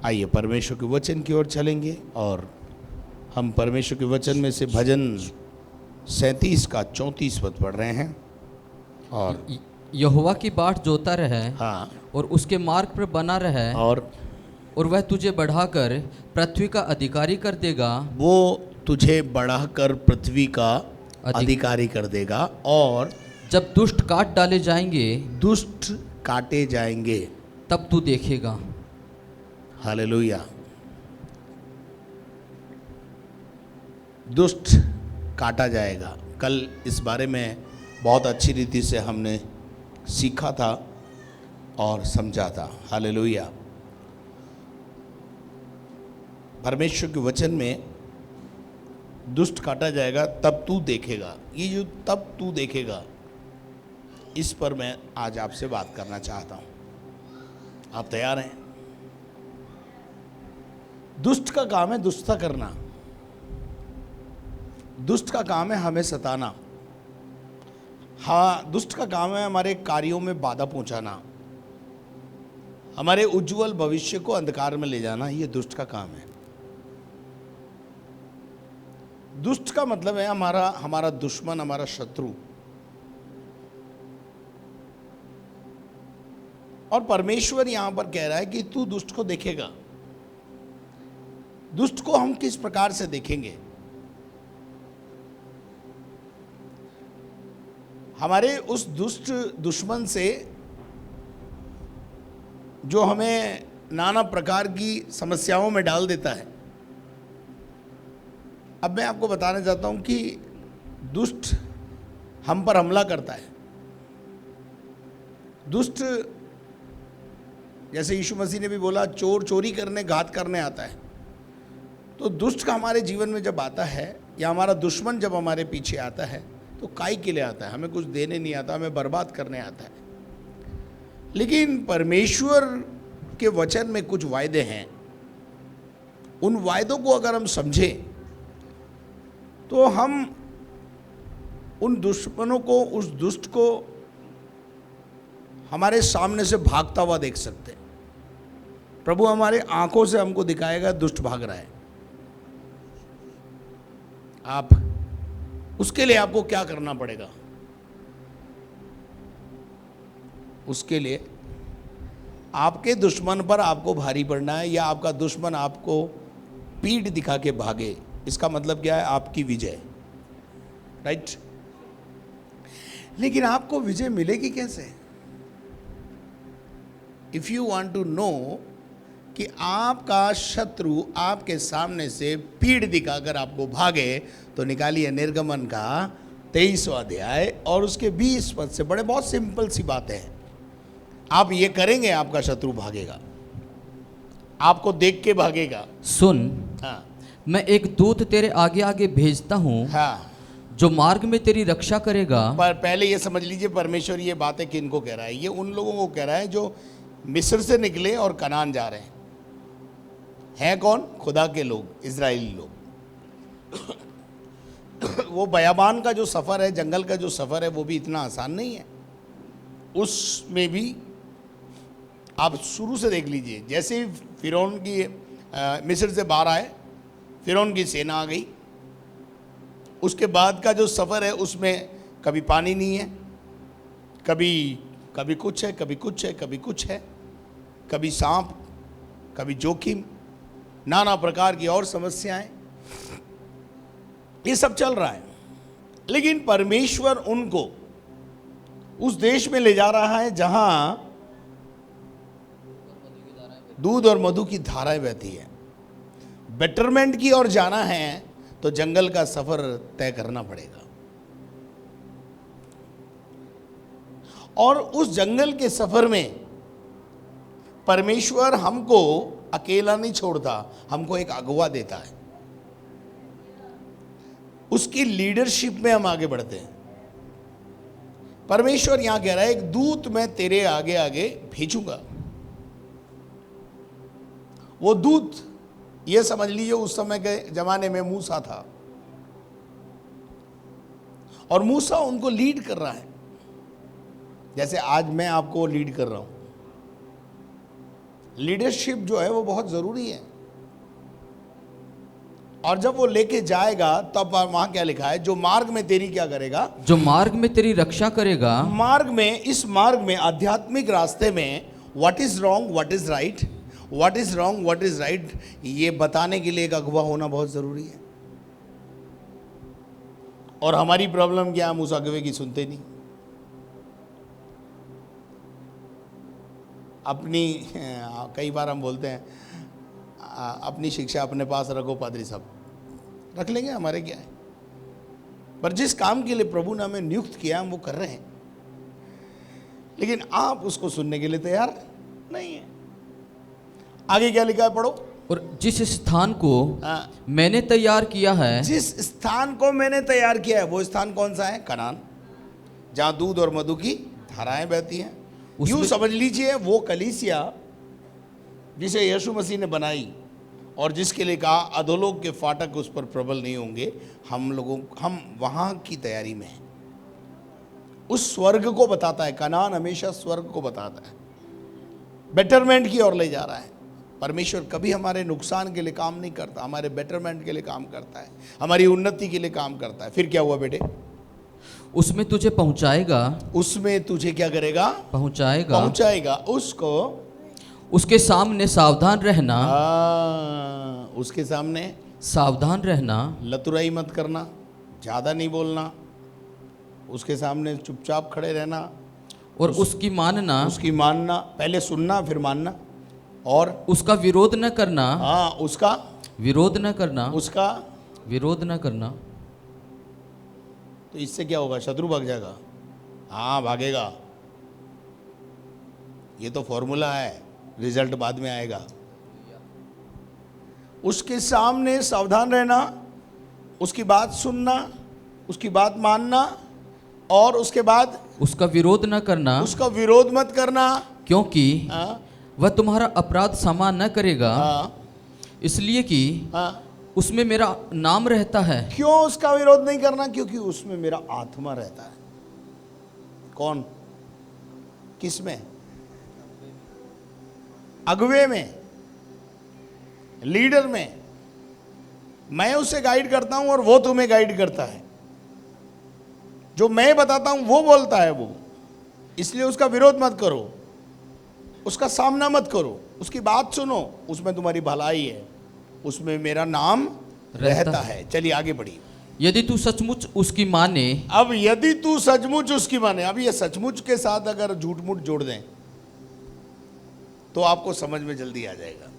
आइए परमेश्वर के वचन की ओर चलेंगे और हम परमेश्वर के वचन में से भजन 37 का 34 पद पढ़ रहे हैं। और यहोवा की बाट जोता रहे हाँ, और उसके मार्ग पर बना रहे, और वह तुझे बढ़ाकर पृथ्वी का अधिकारी कर देगा। वो तुझे बढ़ाकर पृथ्वी का अधिकारी कर देगा। और जब दुष्ट काट डाले जाएंगे दुष्ट काटे जाएंगे तब तू देखेगा। हालेलुया। दुष्ट काटा जाएगा। कल इस बारे में बहुत अच्छी रीति से हमने सीखा था और समझा था। हालेलुया। परमेश्वर के वचन में दुष्ट काटा जाएगा तब तू देखेगा। ये जो तब तू देखेगा, इस पर मैं आज आपसे बात करना चाहता हूं। आप तैयार हैं? दुष्ट का काम है दुष्टता करना। दुष्ट का काम है हमें सताना। हाँ, दुष्ट का काम है हमारे कार्यों में बाधा पहुंचाना, हमारे उज्जवल भविष्य को अंधकार में ले जाना। ये दुष्ट का काम है। दुष्ट का मतलब है हमारा दुश्मन, हमारा शत्रु। और परमेश्वर यहां पर कह रहा है कि तू दुष्ट को देखेगा। दुष्ट को हम किस प्रकार से देखेंगे? हमारे उस दुष्ट दुश्मन से जो हमें नाना प्रकार की समस्याओं में डाल देता है। अब मैं आपको बताना चाहता हूं कि दुष्ट हम पर हमला करता है। दुष्ट, जैसे यीशु मसीह ने भी बोला, चोर चोरी करने, घात करने आता है। तो दुष्ट का हमारे जीवन में जब आता है, या हमारा दुश्मन जब हमारे पीछे आता है, तो काई के लिए आता है? हमें कुछ देने नहीं आता, हमें बर्बाद करने आता है। लेकिन परमेश्वर के वचन में कुछ वायदे हैं। उन वायदों को अगर हम समझें तो हम उन दुश्मनों को, उस दुष्ट को हमारे सामने से भागता हुआ देख सकते हैं। प्रभु हमारे आंखों से हमको दिखाएगा दुष्ट भाग रहा है। उसके लिए आपको क्या करना पड़ेगा? उसके लिए आपके दुश्मन पर आपको भारी पड़ना है, या आपका दुश्मन आपको पीठ दिखा के भागे। इसका मतलब क्या है? आपकी विजय। राइट? लेकिन आपको विजय मिलेगी कैसे? If you want to know कि आपका शत्रु आपके सामने से पीठ दिखाकर आपको भागे, तो निकालिए निर्गमन का 23वां अध्याय और उसके 20 पद से। बहुत सिंपल सी बात है। आप ये करेंगे, आपका शत्रु भागेगा, आपको देख के भागेगा। सुन, हाँ, मैं एक दूत तेरे आगे आगे भेजता हूँ, हाँ, जो मार्ग में तेरी रक्षा करेगा। पर पहले ये समझ लीजिए, परमेश्वर ये बातें किनको कह रहा है? ये उन लोगों को कह रहा है जो मिस्र से निकले और कनान जा रहे हैं। हैं कौन? खुदा के लोग, इजराइली लोग। वो बयाबान का जो सफ़र है, जंगल का जो सफ़र है, वो भी इतना आसान नहीं है। उसमें भी आप शुरू से देख लीजिए। जैसे ही फिरौन की मिस्र से बाहर आए, फिरौन की सेना आ गई। उसके बाद का जो सफ़र है, उसमें कभी पानी नहीं है, कभी कुछ है, कभी कुछ है, कभी कुछ है, कभी सांप, कभी जोखिम, नाना प्रकार की और समस्याएं। ये सब चल रहा है। लेकिन परमेश्वर उनको उस देश में ले जा रहा है जहां दूध और मधु की धाराएं बहती है। बेटरमेंट की ओर जाना है तो जंगल का सफर तय करना पड़ेगा। और उस जंगल के सफर में परमेश्वर हमको अकेला नहीं छोड़ता, हमको एक अगुवा देता है। उसकी लीडरशिप में हम आगे बढ़ते हैं। परमेश्वर यहां कह रहा है, एक दूत मैं तेरे आगे आगे भेजूंगा। वो दूत, ये समझ लीजिए, उस समय के जमाने में मूसा था, और मूसा उनको लीड कर रहा है, जैसे आज मैं आपको लीड कर रहा हूं। लीडरशिप जो है वो बहुत जरूरी है। और जब वो लेके जाएगा तब वहां क्या लिखा है, जो मार्ग में तेरी क्या करेगा, जो मार्ग में तेरी रक्षा करेगा। मार्ग में, इस मार्ग में, आध्यात्मिक रास्ते में what is wrong what is right, what is wrong what is right, ये बताने के लिए एक अगुवा होना बहुत जरूरी है। और हमारी प्रॉब्लम क्या, हम उस अगुवे की सुनते नहीं। अपनी कई बार हम बोलते हैं अपनी शिक्षा अपने पास रखो पादरी साहब, रख लेंगे, हमारे क्या है। पर जिस काम के लिए प्रभु ने हमें नियुक्त किया हम वो कर रहे हैं, लेकिन आप उसको सुनने के लिए तैयार नहीं है। आगे क्या लिखा है, पढ़ो। और जिस स्थान को हाँ, मैंने तैयार किया है, जिस स्थान को मैंने तैयार किया है, वो स्थान कौन सा है, कनान, जहां दूध और मधु की धाराएं बहती हैं। यूं समझ लीजिए वो कलीसिया जिसे यीशु मसीह ने बनाई और जिसके लिए कहा अधोलोक के फाटक उस पर प्रबल नहीं होंगे, हम वहां की तैयारी में हैं। उस स्वर्ग को बताता है, कनान हमेशा स्वर्ग को बताता है, बेटरमेंट की ओर ले जा रहा है। परमेश्वर कभी हमारे नुकसान के लिए काम नहीं करता, हमारे बेटरमेंट के लिए काम करता है, हमारी उन्नति के लिए काम करता है। फिर क्या हुआ बेटे, उसमें तुझे पहुंचाएगा, उसमें तुझे क्या करेगा, पहुंचाएगा उसको, उसके सामने सावधान रहना, उसके सामने सावधान रहना, लतुराई मत करना, ज्यादा नहीं बोलना, उसके सामने चुपचाप खड़े रहना, और उसकी मानना, पहले सुनना फिर मानना, और उसका विरोध न करना, उसका विरोध न करना, उसका विरोध न करना। तो इससे क्या होगा, शत्रु भाग जाएगा, हाँ भागेगा। ये तो फॉर्मूला है, रिजल्ट बाद में आएगा। उसके सामने सावधान रहना, उसकी बात सुनना, उसकी बात मानना, और उसके बाद उसका विरोध न करना, उसका विरोध मत करना, क्योंकि वह तुम्हारा अपराध क्षमा न करेगा, इसलिए कि उसमें मेरा नाम रहता है। क्यों उसका विरोध नहीं करना, क्योंकि उसमें मेरा आत्मा रहता है। कौन, किसमें, अगुवे में, लीडर में। मैं उसे गाइड करता हूं और वो तुम्हें गाइड करता है। जो मैं बताता हूं वो बोलता है वो, इसलिए उसका विरोध मत करो, उसका सामना मत करो, उसकी बात सुनो, उसमें तुम्हारी भलाई है, उसमें मेरा नाम रहता है। चलिए आगे बढ़िए। यदि तू सचमुच उसकी माने, अब यदि तू सचमुच उसकी माने, अब ये सचमुच के साथ अगर झूठ मूठ जोड़ दें तो आपको समझ में जल्दी आ जाएगा।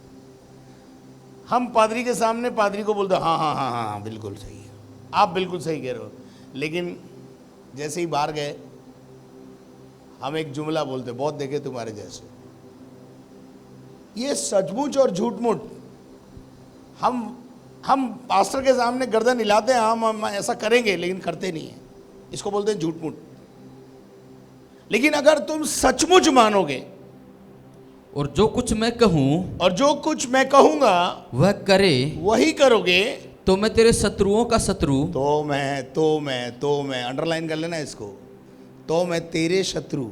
हम पादरी के सामने पादरी को बोलते हाँ हाँ हाँ हाँ हाँ बिल्कुल सही है, आप बिल्कुल सही कह रहे हो, लेकिन जैसे ही बाहर गए हम एक जुमला बोलते, बहुत देखे तुम्हारे जैसे। ये सचमुच और झूठ मूठ हम पास्टर के सामने गर्दन हिलाते हैं, हम ऐसा करेंगे, लेकिन करते नहीं है। इसको बोलते हैं झूठ मूठ। लेकिन अगर तुम सचमुच मानोगे और जो कुछ मैं कहूं, और जो कुछ मैं कहूंगा वह करे, वही करोगे, तो मैं तेरे शत्रुओं का शत्रु, तो मैं अंडरलाइन कर लेना इसको, तो मैं तेरे शत्रु,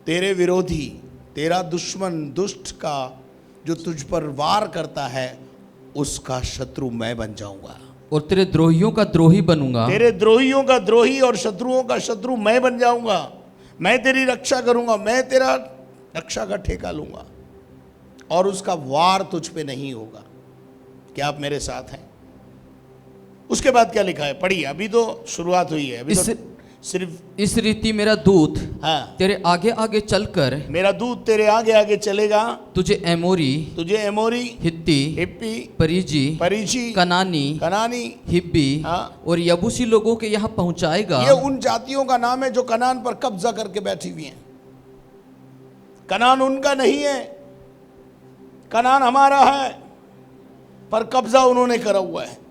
तेरे विरोधी, तेरा दुश्मन, दुष्ट का जो तुझ पर वार करता है, उसका शत्रु मैं बन जाऊंगा। और तेरे द्रोहियों का द्रोही बनूंगा, तेरे द्रोहियों का द्रोही और शत्रुओं का शत्रु मैं बन जाऊंगा। मैं तेरी रक्षा करूंगा, मैं तेरा रक्षा का ठेका लूंगा, और उसका वार तुझ पे नहीं होगा। क्या आप मेरे साथ हैं? उसके बाद क्या लिखा है, पढ़िए, अभी तो शुरुआत हुई है, अभी तो सिर्फ इस रीति मेरा दूत तेरे आगे आगे चलकर, मेरा दूत तेरे आगे आगे चलेगा, तुझे एमोरी, हित्ती, परिजी, कनानी, हिब्बी और यबूसी लोगों के यहाँ पहुंचाएगा। ये उन जातियों का नाम है जो कनान पर कब्जा करके बैठी हुई हैं। कनान उनका नहीं है, कनान हमारा है, पर कब्जा उन्होंने करा हुआ है।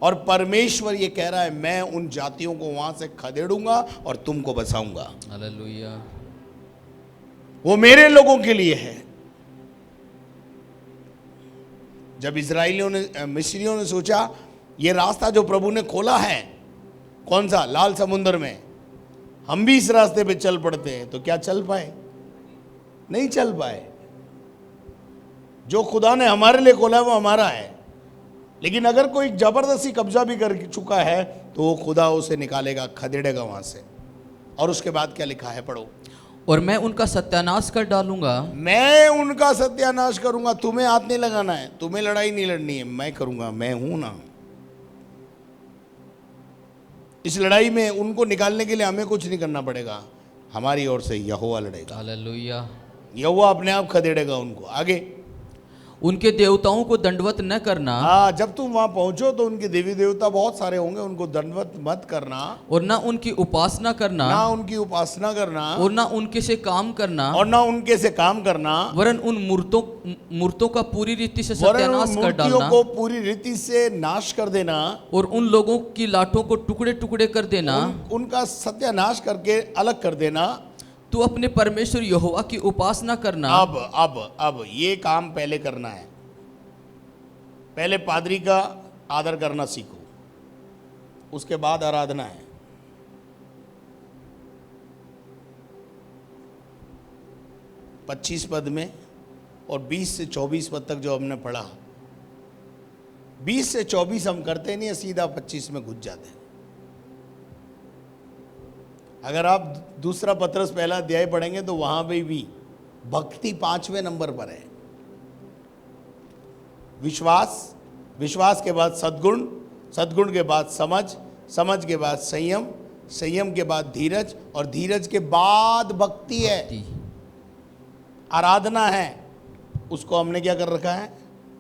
और परमेश्वर ये कह रहा है, मैं उन जातियों को वहां से खदेड़ूंगा और तुमको बसाऊंगा। हालेलुया। वो मेरे लोगों के लिए है। जब इजराइलियों ने, मिस्रियों ने सोचा ये रास्ता जो प्रभु ने खोला है, कौन सा, लाल समुद्र में, हम भी इस रास्ते पे चल पड़ते हैं, तो क्या चल पाए? नहीं चल पाए। जो खुदा ने हमारे लिए खोला है वो हमारा है, लेकिन अगर कोई जबरदस्ती कब्जा भी कर चुका है तो वो खुदा उसे निकालेगा, खदेड़ेगा वहां से। और उसके बाद क्या लिखा है, पढ़ो। और मैं उनका सत्यानाश कर डालूंगा। मैं उनका सत्यानाश करूंगा। तुम्हें हाथ नहीं लगाना है, तुम्हें लड़ाई नहीं लड़नी है, मैं करूंगा, मैं हूं ना। इस लड़ाई में उनको निकालने के लिए हमें कुछ नहीं करना पड़ेगा, हमारी ओर से यहोवा लड़ेगा। हालेलुया। यहोवा अपने आप खदेड़ेगा उनको। आगे, उनके देवताओं को दंडवत न करना। हाँ, जब तुम वहां पहुंचो तो उनके देवी देवता बहुत सारे होंगे, उनको दंडवत मत करना, और ना उनकी उपासना करना, ना उनकी उपासना करना, और ना उनके से काम करना, और ना उनके से काम करना, वरन उन मूर्तों का पूरी रीति से वरन सत्यानाश कर मूर्तियों डालना, को पूरी रीति से नाश कर देना, और उन लोगों की लाठों को टुकड़े टुकड़े कर देना। उनका सत्यानाश करके अलग कर देना। तू अपने परमेश्वर यहोवा की उपासना करना। अब ये काम पहले करना है। पहले पादरी का आदर करना सीखो, उसके बाद आराधना है। पच्चीस पद में और 20 से 24 पद तक जो हमने पढ़ा, 20 से 24 हम करते नहीं है, सीधा 25 में घुस जाते हैं। अगर आप दूसरा पत्रस पहला अध्याय पढ़ेंगे तो वहां पे भी भक्ति 5वें नंबर पर है। विश्वास, विश्वास के बाद सद्गुण, सद्गुण के बाद समझ, समझ के बाद संयम, संयम के बाद धीरज, और धीरज के बाद भक्ति है, आराधना है। उसको हमने क्या कर रखा है,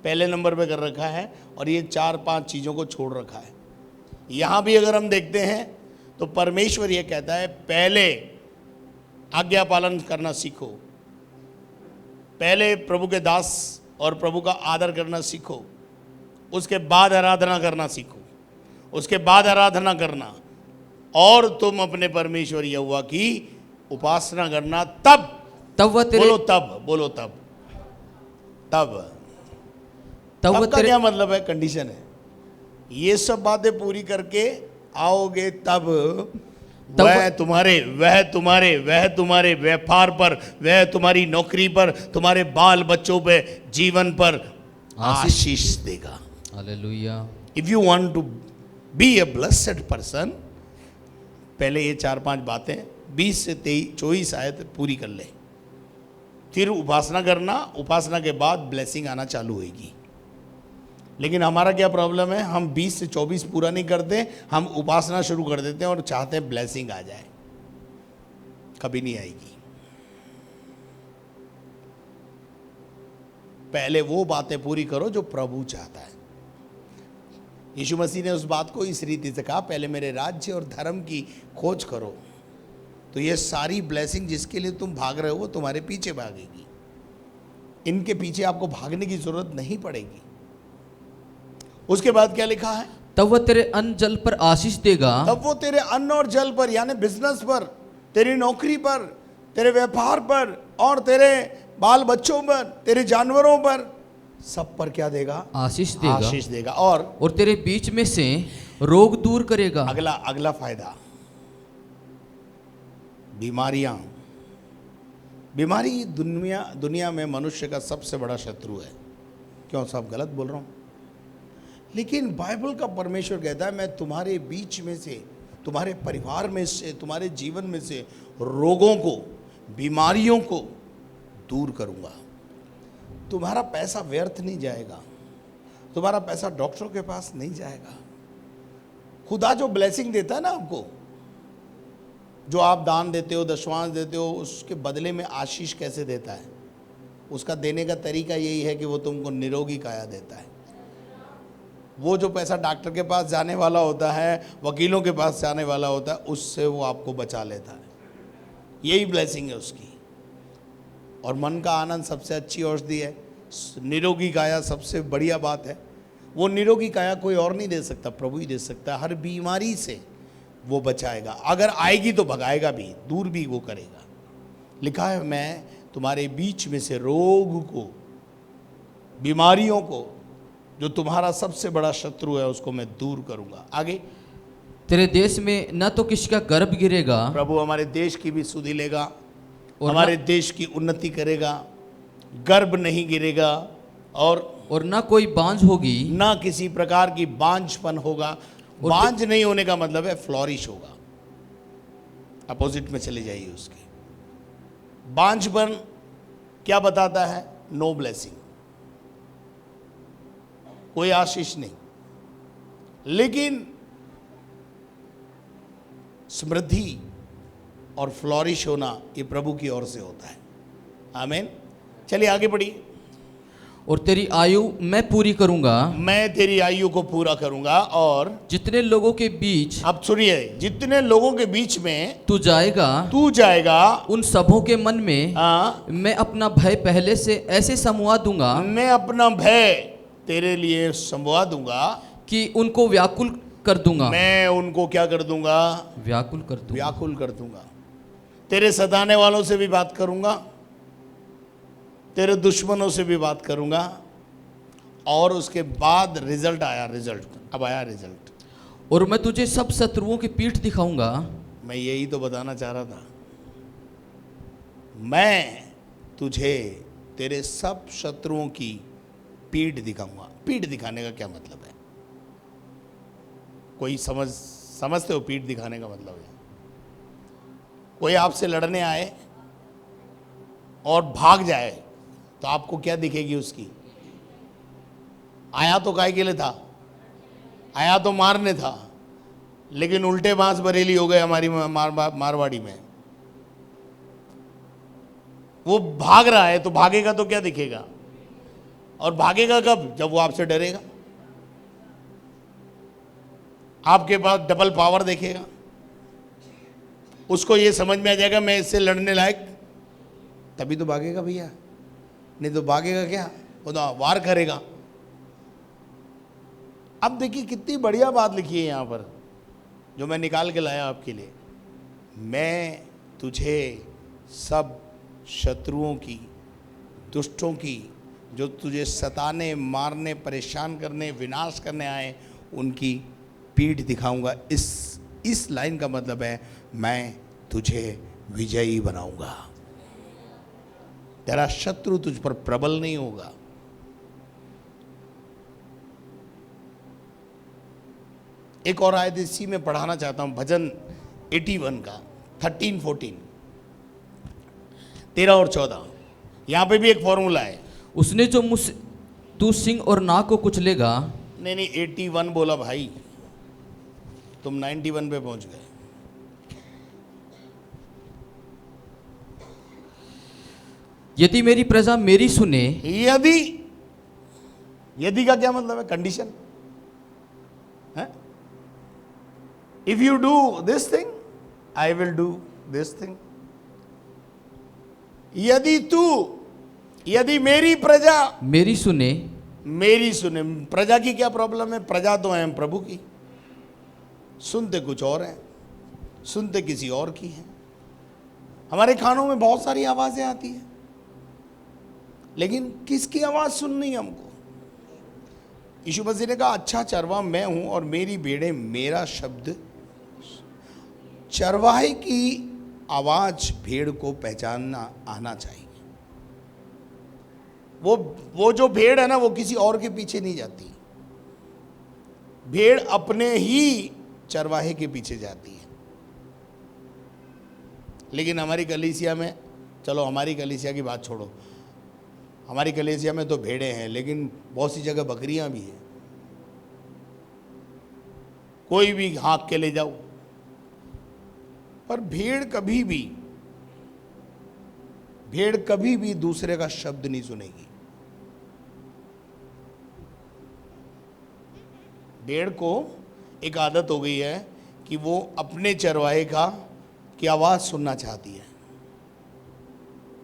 पहले नंबर पे कर रखा है, और ये 4-5 चीज़ों को छोड़ रखा है। यहाँ भी अगर हम देखते हैं तो परमेश्वर ये कहता है, पहले आज्ञा पालन करना सीखो, पहले प्रभु के दास और प्रभु का आदर करना सीखो, उसके बाद आराधना करना सीखो, उसके बाद आराधना करना, और तुम अपने परमेश्वर यहोवा की उपासना करना। तब वह तेरे, बोलो तब, बोलो तब, तब का क्या मतलब है, कंडीशन है। ये सब बातें पूरी करके आओगे तब वह तुम्हारे व्यापार पर, वह तुम्हारी नौकरी पर, तुम्हारे बाल बच्चों पे, जीवन पर आशीष देगा। Hallelujah. If you want to be a blessed person, पहले ये 4-5 बातें 20 से 24 आयत पूरी कर ले, फिर उपासना करना। उपासना के बाद ब्लेसिंग आना चालू होगी। लेकिन हमारा क्या प्रॉब्लम है, हम 20 से 24 पूरा नहीं करते, हम उपासना शुरू कर देते हैं और चाहते हैं ब्लेसिंग आ जाए। कभी नहीं आएगी। पहले वो बातें पूरी करो जो प्रभु चाहता है। यीशु मसीह ने उस बात को इस रीति से कहा, पहले मेरे राज्य और धर्म की खोज करो, तो ये सारी ब्लेसिंग जिसके लिए तुम भाग रहे हो वो तुम्हारे पीछे भागेगी। इनके पीछे आपको भागने की जरूरत नहीं पड़ेगी। उसके बाद क्या लिखा है, तब वह तेरे अन्न जल पर आशीष देगा। तब वो तेरे अन्न और जल पर, यानी बिजनेस पर, तेरी नौकरी पर, तेरे व्यापार पर, और तेरे बाल बच्चों पर, तेरे जानवरों पर, सब पर क्या देगा, आशीष देगा। आशीष देगा। और तेरे बीच में से रोग दूर करेगा। अगला फायदा, बीमारियां। बीमारी दुनिया में मनुष्य का सबसे बड़ा शत्रु है। क्यों, सब गलत बोल रहा हूं? लेकिन बाइबल का परमेश्वर कहता है, मैं तुम्हारे बीच में से, तुम्हारे परिवार में से, तुम्हारे जीवन में से रोगों को, बीमारियों को दूर करूंगा। तुम्हारा पैसा व्यर्थ नहीं जाएगा, तुम्हारा पैसा डॉक्टरों के पास नहीं जाएगा। खुदा जो ब्लेसिंग देता है ना आपको, जो आप दान देते हो, दशमांश देते हो, उसके बदले में आशीष कैसे देता है? उसका देने का तरीका यही है कि वो तुमको निरोगी काया देता है। वो जो पैसा डॉक्टर के पास जाने वाला होता है, वकीलों के पास जाने वाला होता है, उससे वो आपको बचा लेता है। यही ब्लेसिंग है उसकी। और मन का आनंद सबसे अच्छी औषधि है। निरोगी काया सबसे बढ़िया बात है। वो निरोगी काया कोई और नहीं दे सकता, प्रभु ही दे सकता है। हर बीमारी से वो बचाएगा, अगर आएगी तो भगाएगा भी, दूर भी वो करेगा। लिखा है, मैं तुम्हारे बीच में से रोग को, बीमारियों को, जो तुम्हारा सबसे बड़ा शत्रु है, उसको मैं दूर करूंगा। आगे, तेरे देश में न तो किसी का गर्भ गिरेगा। प्रभु हमारे देश की भी सुधि लेगा, और हमारे देश की उन्नति करेगा, गर्भ नहीं गिरेगा, और ना कोई बांझ होगी, ना किसी प्रकार की बांझपन होगा। बांझ नहीं होने का मतलब है फ्लोरिश होगा। अपोजिट में चले जाइए उसके। बांझपन क्या बताता है? नो ब्लेसिंग, कोई आशीष नहीं। लेकिन समृद्धि और फ्लोरिश होना ये प्रभु की ओर से होता है। आमीन। चलिए आगे बढ़िए। और तेरी आयु मैं पूरी करूंगा, मैं तेरी आयु को पूरा करूंगा, और जितने लोगों के बीच अब सुनिए, जितने लोगों के बीच में तू जाएगा उन सबों के मन में मैं अपना भय पहले से ऐसे समवा दूंगा, मैं अपना भय तेरे लिए समवा दूंगा कि उनको व्याकुल कर दूंगा। मैं उनको क्या कर दूंगा? व्याकुल कर दूंगा। व्याकुल कर दूंगा। तेरे सताने वालों से भी बात करूंगा, तेरे दुश्मनों से भी बात करूंगा, और उसके बाद रिजल्ट आया। अब आया रिजल्ट। और मैं तुझे सब शत्रुओं की पीठ दिखाऊंगा। मैं यही तो बताना चाह रहा था। मैं तुझे तेरे सब शत्रुओं की पीठ दिखाऊंगा। पीठ दिखाने का क्या मतलब है? कोई समझते हो पीठ दिखाने का मतलब है? कोई आपसे लड़ने आए और भाग जाए तो आपको क्या दिखेगी उसकी? आया तो काय के लिए था? आया तो मारने था, लेकिन उल्टे बांस बरेली हो गए हमारी मारवाड़ी में। वो भाग रहा है तो भागेगा तो क्या दिखेगा? और भागेगा कब? जब वो आपसे डरेगा, आपके पास डबल पावर देखेगा, उसको ये समझ में आ जाएगा मैं इससे लड़ने लायक, तभी तो भागेगा भैया। नहीं तो भागेगा क्या? वो तो वार करेगा। अब देखिए कितनी बढ़िया बात लिखी है यहाँ पर, जो मैं निकाल के लाया आपके लिए। मैं तुझे सब शत्रुओं की, दुष्टों की, जो तुझे सताने, मारने, परेशान करने, विनाश करने आए, उनकी पीठ दिखाऊंगा। इस लाइन का मतलब है मैं तुझे विजयी बनाऊंगा। तेरा शत्रु तुझ पर प्रबल नहीं होगा। एक और आयत इसी में पढ़ाना चाहता हूं, भजन 81 का 13, 14, 13 और 14। यहां पे भी एक फॉर्मूला है। उसने जो मुझसे तू सिंह और नाग को कुचलेगा। नहीं 81 बोला भाई, तुम 91 पे पहुंच गए। यदि मेरी प्रजा मेरी सुने। यदि का क्या मतलब है? कंडीशन है। If you do this thing I will do this thing. यदि मेरी प्रजा मेरी सुने। प्रजा की क्या प्रॉब्लम है? प्रजा तो है प्रभु की। सुनते कुछ और हैं, सुनते किसी और की हैं। हमारे कानों में बहुत सारी आवाजें आती हैं, लेकिन किसकी आवाज सुननी है हमको? यीशु मसीह ने कहा अच्छा चरवाहा मैं हूं और मेरी भेड़ें मेरा शब्द। चरवाहे की आवाज भेड़ को पहचानना आना चाहिए। वो जो भेड़ है ना, वो किसी और के पीछे नहीं जाती। भेड़ अपने ही चरवाहे के पीछे जाती है। लेकिन हमारी कलीसिया में, चलो हमारी कलीसिया की बात छोड़ो, हमारी कलीसिया में तो भेड़ें हैं, लेकिन बहुत सी जगह बकरियां भी हैं। कोई भी हाँक के ले जाओ, पर भेड़ कभी भी दूसरे का शब्द नहीं सुनेगी। भेड़ को एक आदत हो गई है कि वो अपने चरवाहे की आवाज सुनना चाहती है।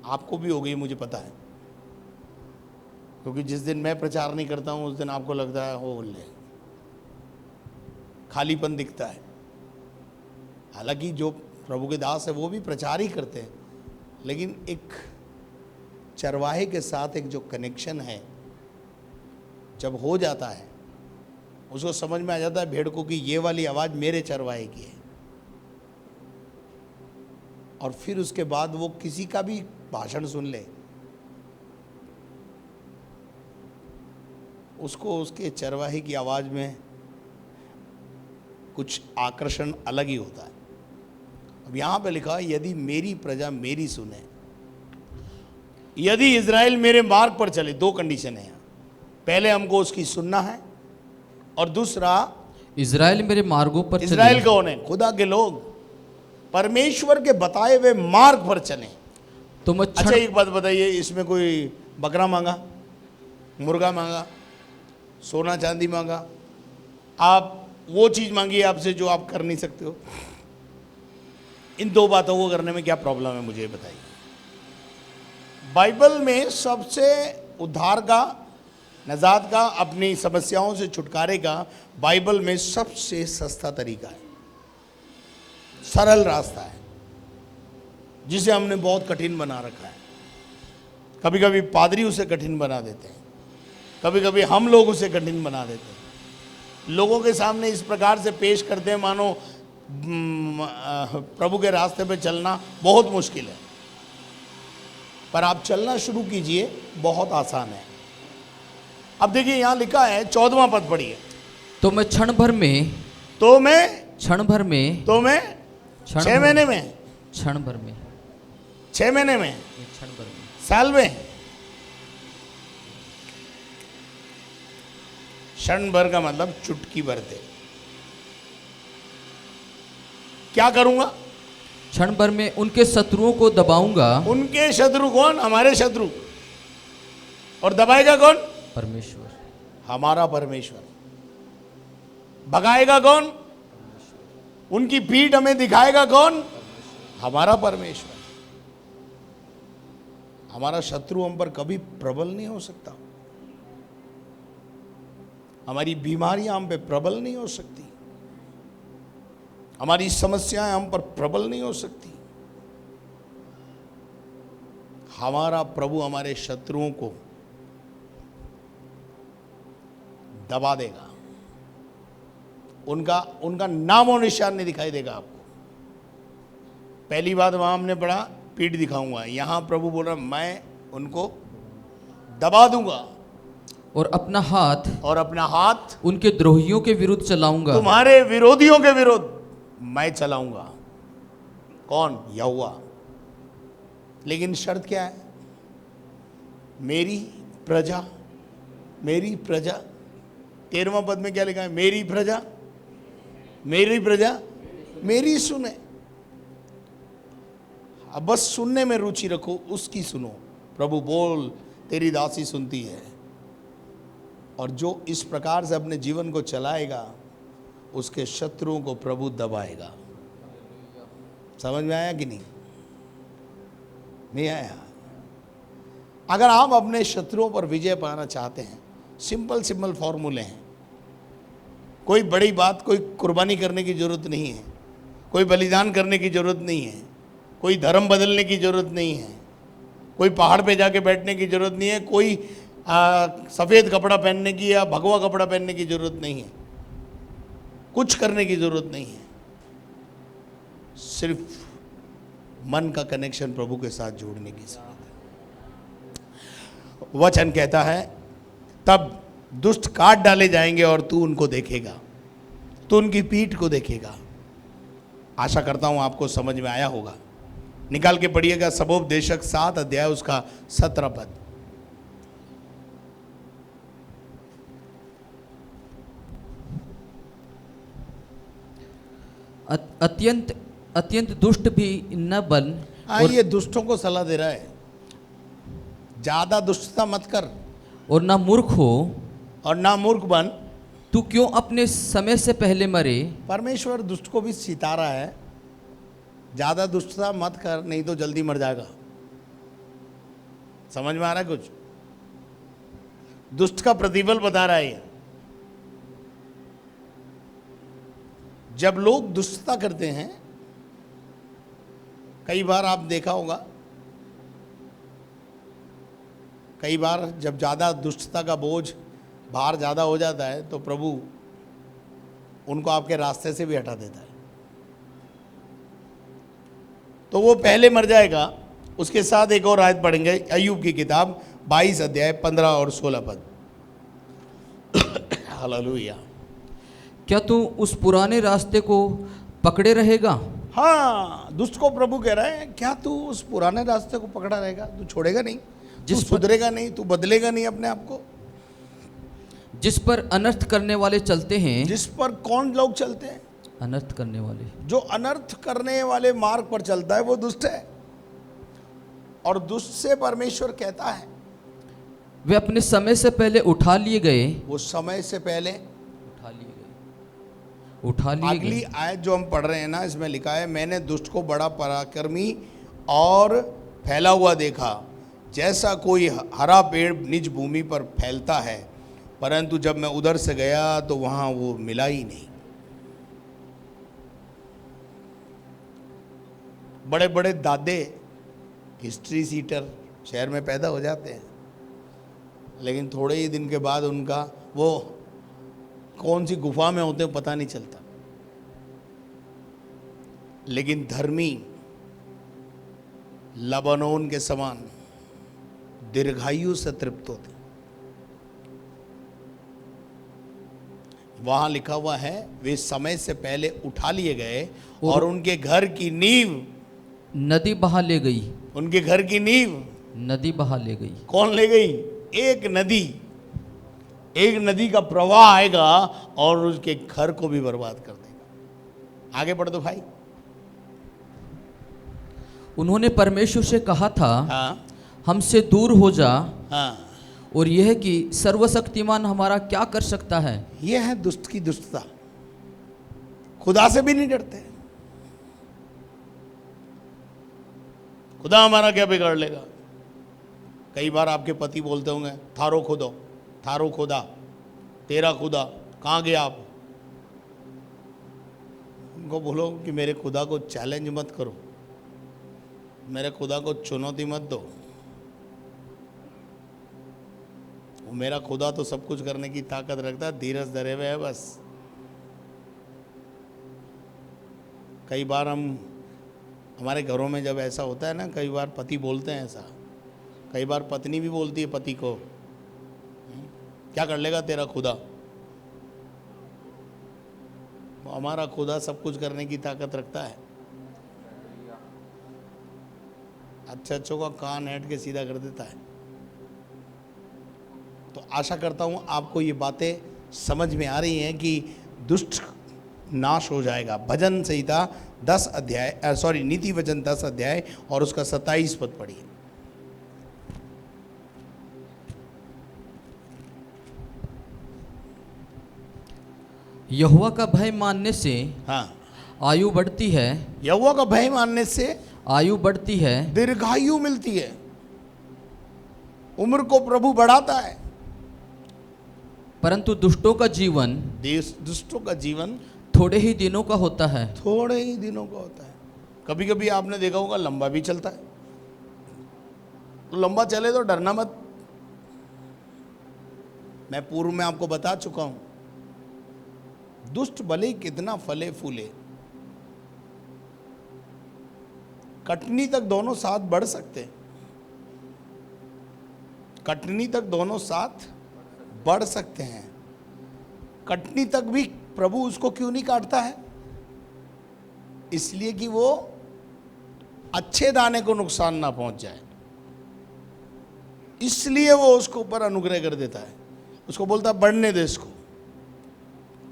आपको भी हो गई, मुझे पता है, क्योंकि जिस दिन मैं प्रचार नहीं करता हूं उस दिन आपको लगता है हो ले, खालीपन दिखता है। हालांकि जो प्रभु के दास है वो भी प्रचार ही करते हैं, लेकिन एक चरवाहे के साथ एक जो कनेक्शन है जब हो जाता है, उसको समझ में आ जाता है भेड़ को कि ये वाली आवाज़ मेरे चरवाहे की है। और फिर उसके बाद वो किसी का भी भाषण सुन ले, उसको उसके चरवाहे की आवाज में कुछ आकर्षण अलग ही होता है। अब यहां पे लिखा है, यदि मेरी प्रजा मेरी सुने, यदि इज़राइल मेरे मार्ग पर चले। दो कंडीशन है यहाँ, पहले हमको उसकी सुनना है और दूसरा इज़राइल मेरे मार्गों पर चले। इज़राइल कौन है? खुदा के लोग, परमेश्वर के बताए हुए मार्ग पर चलें। तो मैं अच्छा एक बात बताइए, इसमें कोई बकरा मांगा, मुर्गा मांगा, सोना चांदी मांगा, आप वो चीज मांगी आपसे जो आप कर नहीं सकते हो, इन दो बातों को करने में क्या प्रॉब्लम है मुझे बताइए। बाइबल में सबसे उद्धार का, नजात का, अपनी समस्याओं से छुटकारे का बाइबल में सबसे सस्ता तरीका है, सरल रास्ता है, जिसे हमने बहुत कठिन बना रखा है। कभी कभी पादरी उसे कठिन बना देते हैं, कभी कभी हम लोग उसे कठिन बना देते हैं, लोगों के सामने इस प्रकार से पेश करते हैं मानो प्रभु के रास्ते पे चलना बहुत मुश्किल है। पर आप चलना शुरू कीजिए, बहुत आसान है। अब देखिए यहां लिखा है, 14वां पद पढ़िए। तो मैं क्षण भर में, तो मैं क्षण भर में, तो मैं क्षण 6 महीने में, क्षण भर में, 6 महीने में, क्षण भर में, साल में। क्षण भर का मतलब चुटकी भर दे। क्या करूंगा? क्षण भर में उनके शत्रुओं को दबाऊंगा। उनके शत्रु कौन? हमारे शत्रु। और दबाएगा कौन? परमेश्वर, हमारा परमेश्वर। भगाएगा कौन? उनकी पीठ हमें दिखाएगा कौन? हमारा परमेश्वर। हमारा शत्रु हम पर कभी प्रबल नहीं हो सकता, हमारी बीमारियां हम पे प्रबल नहीं हो सकती, हमारी समस्याएं हम पर प्रबल नहीं हो सकती। हमारा प्रभु हमारे शत्रुओं को दबा देगा, उनका नाम और निशान नहीं दिखाई देगा आपको। पहली बात वहां हमने पढ़ा, पीठ दिखाऊंगा। यहां प्रभु बोल रहा, मैं उनको दबा दूंगा और अपना हाथ उनके द्रोहियों के विरुद्ध चलाऊंगा। तुम्हारे विरोधियों के विरुद्ध मैं चलाऊंगा। कौन? यहोवा। लेकिन शर्त क्या है? मेरी प्रजा, मेरी प्रजा। 13वां पद में क्या लिखा है? मेरी प्रजा, मेरी प्रजा मेरी सुने। अब बस सुनने में रुचि रखो, उसकी सुनो। प्रभु बोल, तेरी दासी सुनती है। और जो इस प्रकार से अपने जीवन को चलाएगा, उसके शत्रुओं को प्रभु दबाएगा। समझ में आया कि नहीं? नहीं आया? अगर आप अपने शत्रुओं पर विजय पाना चाहते हैं, सिंपल फॉर्मूले हैं। कोई बड़ी बात, कोई कुर्बानी करने की जरूरत नहीं है, कोई बलिदान करने की जरूरत नहीं है, कोई धर्म बदलने की जरूरत नहीं है, कोई पहाड़ पे जाके बैठने की जरूरत नहीं है, कोई सफ़ेद कपड़ा पहनने की या भगवा कपड़ा पहनने की जरूरत नहीं है, कुछ करने की जरूरत नहीं है। सिर्फ मन का कनेक्शन प्रभु के साथ जोड़ने की जरूरत है। वचन कहता है, तब दुष्ट काट डाले जाएंगे और तू उनको देखेगा, तू उनकी पीठ को देखेगा। आशा करता हूं आपको समझ में आया होगा। निकाल के पढ़िएगा सबोपदेशक 7 अध्याय उसका 17 पद। अत्यंत दुष्ट भी न बन। ये दुष्टों को सलाह दे रहा है, ज्यादा दुष्टता मत कर, और ना मूर्ख हो, और ना मूर्ख बन। तू क्यों अपने समय से पहले मरे? परमेश्वर दुष्ट को भी सिता रहा है, ज्यादा दुष्टता मत कर, नहीं तो जल्दी मर जाएगा। समझ में आ रहा है कुछ? दुष्ट का प्रतिफल बता रहा है। जब लोग दुष्टता करते हैं, कई बार आप देखा होगा, कई बार जब ज़्यादा दुष्टता का बोझ, भार ज़्यादा हो जाता है, तो प्रभु उनको आपके रास्ते से भी हटा देता है। तो वो पहले मर जाएगा। उसके साथ एक और आयत पढ़ेंगे, अय्यूब की किताब 22 अध्याय 15 और 16 पद। हालेलुया। क्या तू उस पुराने रास्ते को पकड़े रहेगा? हाँ, दुष्ट को प्रभु कह रहा है, क्या तू उस पुराने रास्ते को पकड़ा रहेगा? तू छोड़ेगा नहीं, तू सुधरेगा नहीं, तू बदलेगा नहीं अपने आप को। जिस पर अनर्थ करने वाले चलते हैं। जिस पर कौन लोग चलते हैं? अनर्थ करने वाले। जो अनर्थ करने वाले मार्ग पर चलता है वो दुष्ट है। और दुष्ट से परमेश्वर कहता है वे अपने समय से पहले उठा लिए गए। वो समय से पहले उठा लिए गए। अगली आयत जो हम पढ़ रहे हैं ना, इसमें लिखा है, मैंने दुष्ट को बड़ा पराक्रमी और फैला हुआ देखा, जैसा कोई हरा पेड़ निज भूमि पर फैलता है, परंतु जब मैं उधर से गया तो वहां वो मिला ही नहीं। बड़े बड़े दादे हिस्ट्री सीटर शहर में पैदा हो जाते हैं, लेकिन थोड़े ही दिन के बाद उनका वो कौन सी गुफा में होते हैं पता नहीं चलता। लेकिन धर्मी लबानोन के समान दीर्घायु से तृप्त होते। वहां लिखा हुआ है, वे समय से पहले उठा लिए गए और उनके घर की नींव नदी बहा ले गई। उनके घर की नींव नदी बहा ले गई। कौन ले गई? एक नदी का प्रवाह आएगा और उसके घर को भी बर्बाद कर देगा। आगे बढ़ दो भाई। उन्होंने परमेश्वर से कहा था, हाँ, हमसे दूर हो जा। हाँ, और यह कि सर्वशक्तिमान हमारा क्या कर सकता है। यह है दुष्ट की दुष्टता। खुदा से भी नहीं डरते। खुदा हमारा क्या बिगाड़ लेगा? कई बार आपके पति बोलते होंगे, थारो खुदा, तेरा खुदा कहाँ गया आप? उनको बोलो कि मेरे खुदा को चैलेंज मत करो, मेरे खुदा को चुनौती मत दो। वो मेरा खुदा तो सब कुछ करने की ताकत रखता है, धीरज धरे हुए है बस। कई बार हमारे घरों में जब ऐसा होता है ना, कई बार पति बोलते हैं ऐसा, कई बार पत्नी भी बोलती है पति को, क्या कर लेगा तेरा खुदा? हमारा खुदा सब कुछ करने की ताकत रखता है। अच्छों का कान ऐंठ के सीधा कर देता है। तो आशा करता हूं आपको ये बातें समझ में आ रही हैं कि दुष्ट नाश हो जाएगा। भजन संहिता 10 अध्याय नीति वचन 10 अध्याय और उसका 27 पद पढ़िए। यहोवा का भय मानने से हाँ, आयु बढ़ती है। यहोवा का भय मानने से आयु बढ़ती है। दीर्घायु मिलती है। उम्र को प्रभु बढ़ाता है। परंतु दुष्टों का जीवन थोड़े ही दिनों का होता है। थोड़े ही दिनों का होता है। कभी कभी आपने देखा होगा लंबा भी चलता है। तो लंबा चले तो डरना मत। मैं पूर्व में आपको बता चुका हूं, दुष्ट भले ही कितना फले फूले, कटनी तक दोनों साथ बढ़ सकते हैं। कटनी तक दोनों साथ बढ़ सकते हैं। कटनी तक भी प्रभु उसको क्यों नहीं काटता है? इसलिए कि वो अच्छे दाने को नुकसान ना पहुंच जाए, इसलिए वो उसको ऊपर अनुग्रह कर देता है। उसको बोलता है बढ़ने दे इसको।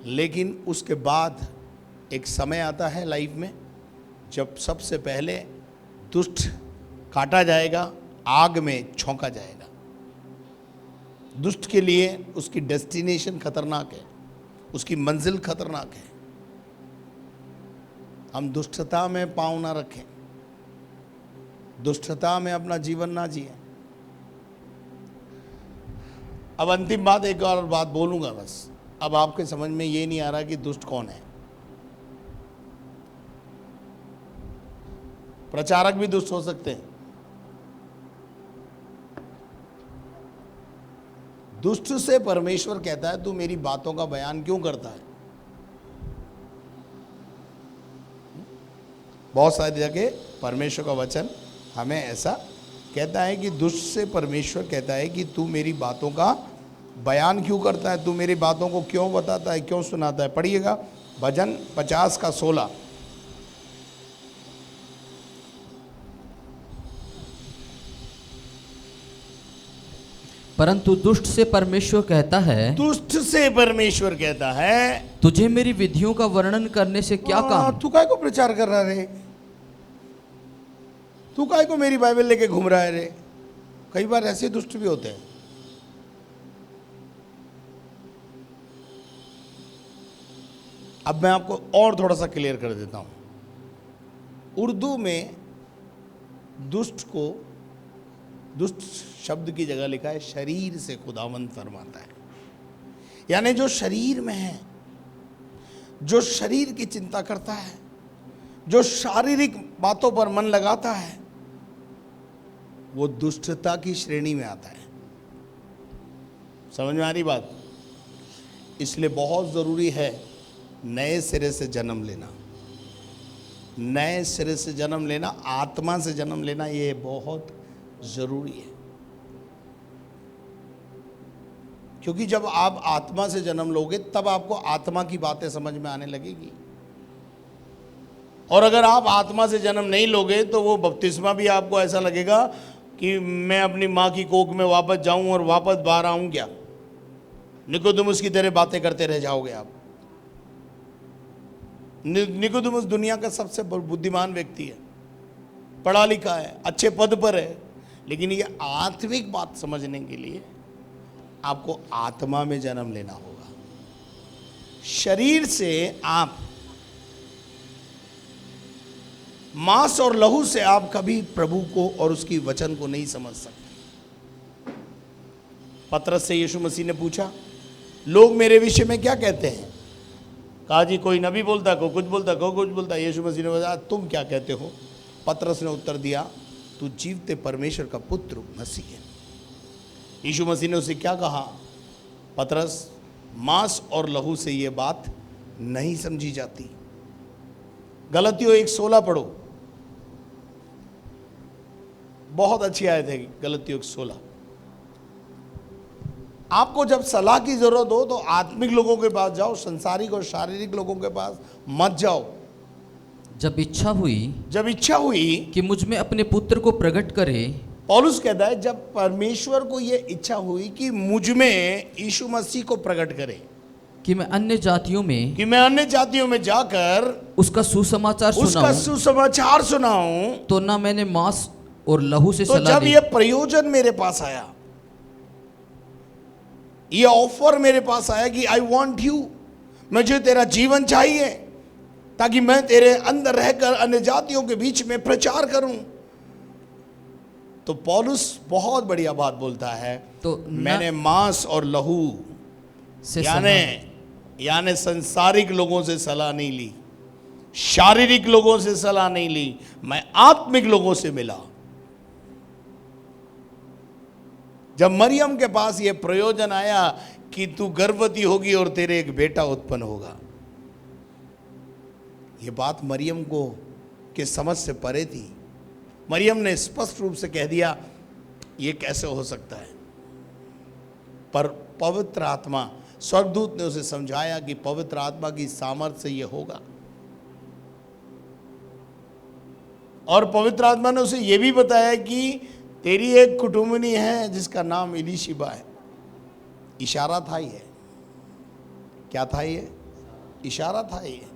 लेकिन उसके बाद एक समय आता है लाइफ में जब सबसे पहले दुष्ट काटा जाएगा, आग में झोंका जाएगा। दुष्ट के लिए उसकी डेस्टिनेशन खतरनाक है, उसकी मंजिल खतरनाक है। हम दुष्टता में पांव ना रखें, दुष्टता में अपना जीवन ना जिए। अब अंतिम बात, एक और बात बोलूंगा बस। अब आपके समझ में ये नहीं आ रहा कि दुष्ट कौन है। प्रचारक भी दुष्ट हो सकते हैं। दुष्ट से परमेश्वर कहता है, तू मेरी बातों का बयान क्यों करता है? बहुत सारी जगह परमेश्वर का वचन हमें ऐसा कहता है कि दुष्ट से परमेश्वर कहता है कि तू मेरी बातों का बयान क्यों करता है, तू मेरी बातों को क्यों बताता है, क्यों सुनाता है। पढ़िएगा भजन 50 का 16। परंतु दुष्ट से परमेश्वर कहता है, दुष्ट से परमेश्वर कहता है, तुझे मेरी विधियों का वर्णन करने से क्या काम। तू काय को प्रचार कर रहा रे, तू काय को मेरी बाइबल लेके घूम रहा है रे। कई बार ऐसे दुष्ट भी होते हैं। अब मैं आपको और थोड़ा सा क्लियर कर देता हूं। उर्दू में दुष्ट को, दुष्ट शब्द की जगह लिखा है शरीर से खुदावंद फरमाता है। यानी जो शरीर में है, जो शरीर की चिंता करता है, जो शारीरिक बातों पर मन लगाता है, वो दुष्टता की श्रेणी में आता है। समझ में आ रही बात? इसलिए बहुत जरूरी है नए सिरे से जन्म लेना। नए सिरे से जन्म लेना, आत्मा से जन्म लेना, ये बहुत जरूरी है। क्योंकि जब आप आत्मा से जन्म लोगे तब आपको आत्मा की बातें समझ में आने लगेगी। और अगर आप आत्मा से जन्म नहीं लोगे तो वो बपतिस्मा भी आपको ऐसा लगेगा कि मैं अपनी माँ की कोख में वापस जाऊं और वापस बाहर आऊं क्या। निकोदेमुस की तरह बातें करते रह जाओगे आप। निकोदेमुस दुनिया का सबसे बुद्धिमान व्यक्ति है, पढ़ा लिखा है, अच्छे पद पर है, लेकिन ये आत्मिक बात समझने के लिए आपको आत्मा में जन्म लेना होगा। शरीर से आप, मांस और लहू से आप कभी प्रभु को और उसकी वचन को नहीं समझ सकते। पतरस से यीशु मसीह ने पूछा, लोग मेरे विषय में क्या कहते हैं? कहा जी कोई नबी बोलता, को कुछ बोलता, को कुछ बोलता। यीशु मसीह ने बताया, तुम क्या कहते हो? पतरस ने उत्तर दिया, तू जीवते परमेश्वर का पुत्र मसीह है। यीशु मसीह ने उसे क्या कहा? पतरस, मांस और लहू से ये बात नहीं समझी जाती। गलतियों 1:16 पढ़ो, बहुत अच्छी आयत है गलतियों 1:16। आपको जब सलाह की जरूरत हो तो आत्मिक लोगों के पास जाओ, संसारिक और शारीरिक लोगों के पास मत जाओ। जब इच्छा हुई कि मुझ में अपने पुत्र को प्रकट करे, पौलुस कहता है जब परमेश्वर को यह इच्छा हुई कि मुझ में यीशु मसीह को प्रकट करे, कि मैं अन्य जातियों में जाकर उसका सुसमाचार सुनाऊं, तो ना मैंने मांस और लहू से तो सलाह जब ली। ये प्रयोजन मेरे पास आया, ये ऑफर मेरे पास आया कि आई वॉन्ट यू, मुझे तेरा जीवन चाहिए ताकि मैं तेरे अंदर रहकर अन्य जातियों के बीच में प्रचार करूं, तो पौलुस बहुत बढ़िया बात बोलता है, तो मैंने मांस और लहू से यानी संसारिक लोगों से सलाह नहीं ली, शारीरिक लोगों से सलाह नहीं ली, मैं आत्मिक लोगों से मिला। जब मरियम के पास यह प्रयोजन आया कि तू गर्भवती होगी और तेरे एक बेटा उत्पन्न होगा, यह बात मरियम को के समझ से परे थी। मरियम ने स्पष्ट रूप से कह दिया यह कैसे हो सकता है, पर पवित्र आत्मा, स्वर्गदूत ने उसे समझाया कि पवित्र आत्मा की सामर्थ्य से यह होगा। और पवित्र आत्मा ने उसे यह भी बताया कि तेरी एक कुटुंबनी है जिसका नाम इलीशिबा है। इशारा था ये, क्या था ये? इशारा था ये।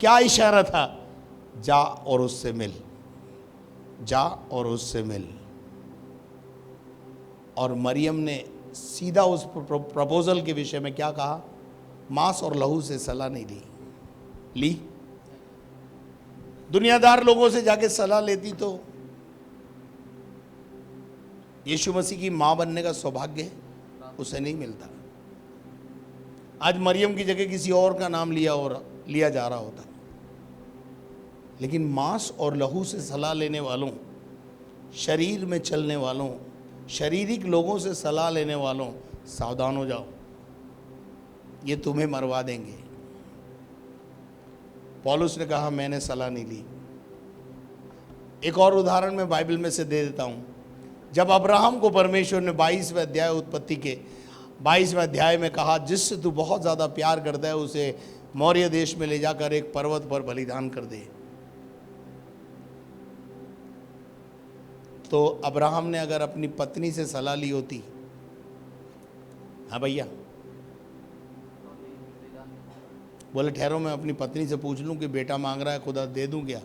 क्या इशारा था? जा और उससे मिल, जा और उससे मिल। और मरियम ने सीधा उस प्रपोजल के विषय में क्या कहा? मांस और लहू से सलाह नहीं ली। दुनियादार लोगों से जाके सलाह लेती तो यीशु मसीह की मां बनने का सौभाग्य उसे नहीं मिलता। आज मरियम की जगह किसी और का नाम लिया जा रहा होता। लेकिन मांस और लहू से सलाह लेने वालों, शरीर में चलने वालों, शारीरिक लोगों से सलाह लेने वालों, सावधान हो जाओ, ये तुम्हें मरवा देंगे। पौलुस ने कहा मैंने सलाह नहीं ली, एक और उदाहरण मैं बाइबल में से दे देता हूँ। जब अब्राहम को परमेश्वर ने 22वें अध्याय उत्पत्ति के 22वें अध्याय में कहा, जिससे तू बहुत ज़्यादा प्यार करता है उसे मौर्य देश में ले जाकर एक पर्वत पर बलिदान कर दे, तो अब्राहम ने अगर अपनी पत्नी से सलाह ली होती, हाँ भैया, बोले ठहरो मैं अपनी पत्नी से पूछ लूं कि बेटा मांग रहा है, खुदा दे दूं क्या,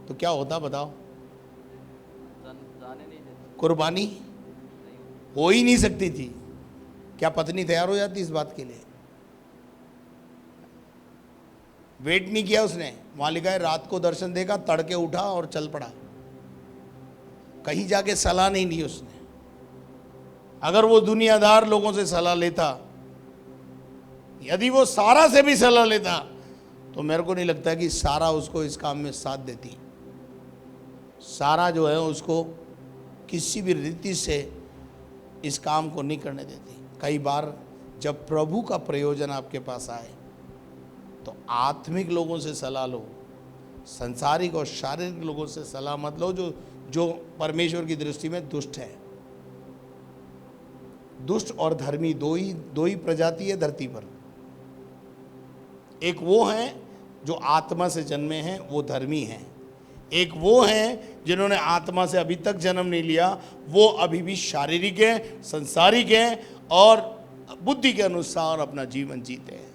तो क्या होता बताओ? कुर्बानी हो ही नहीं सकती थी। क्या पत्नी तैयार हो जाती इस बात के लिए? वेट नहीं किया उसने, वहां लिखा है रात को दर्शन देखा, तड़के उठा और चल पड़ा, कहीं जाके सलाह नहीं ली उसने। अगर वो दुनियादार लोगों से सलाह लेता, यदि वो सारा से भी सलाह लेता, तो मेरे को नहीं लगता कि सारा उसको इस काम में साथ देती। सारा जो है उसको किसी भी रीति से इस काम को नहीं करने देती। कई बार जब प्रभु का प्रयोजन आपके पास आए तो आत्मिक लोगों से सलाह लो, संसारिक और शारीरिक लोगों से सलाह मत लो जो परमेश्वर की दृष्टि में दुष्ट है। दुष्ट और धर्मी दो ही प्रजाति है धरती पर। एक वो हैं जो आत्मा से जन्मे हैं, वो धर्मी हैं। एक वो हैं जिन्होंने आत्मा से अभी तक जन्म नहीं लिया, वो अभी भी शारीरिक हैं, संसारिक हैं और बुद्धि के अनुसार अपना जीवन जीते हैं।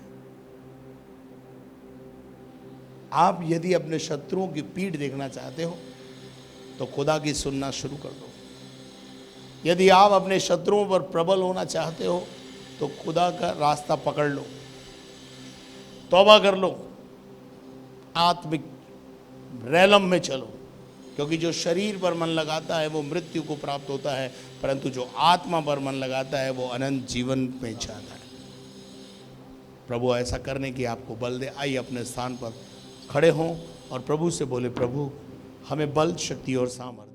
आप यदि अपने शत्रुओं की पीठ देखना चाहते हो तो खुदा की सुनना शुरू कर दो। यदि आप अपने शत्रुओं पर प्रबल होना चाहते हो तो खुदा का रास्ता पकड़ लो, तौबा कर लो, आत्मिक रैलम में चलो, क्योंकि जो शरीर पर मन लगाता है वो मृत्यु को प्राप्त होता है, परंतु जो आत्मा पर मन लगाता है वो अनंत जीवन में जाता है। प्रभु ऐसा करने की आपको बल दे। आइए अपने स्थान पर खड़े हों और प्रभु से बोले, प्रभु हमें बल, शक्ति और सामर्थ्य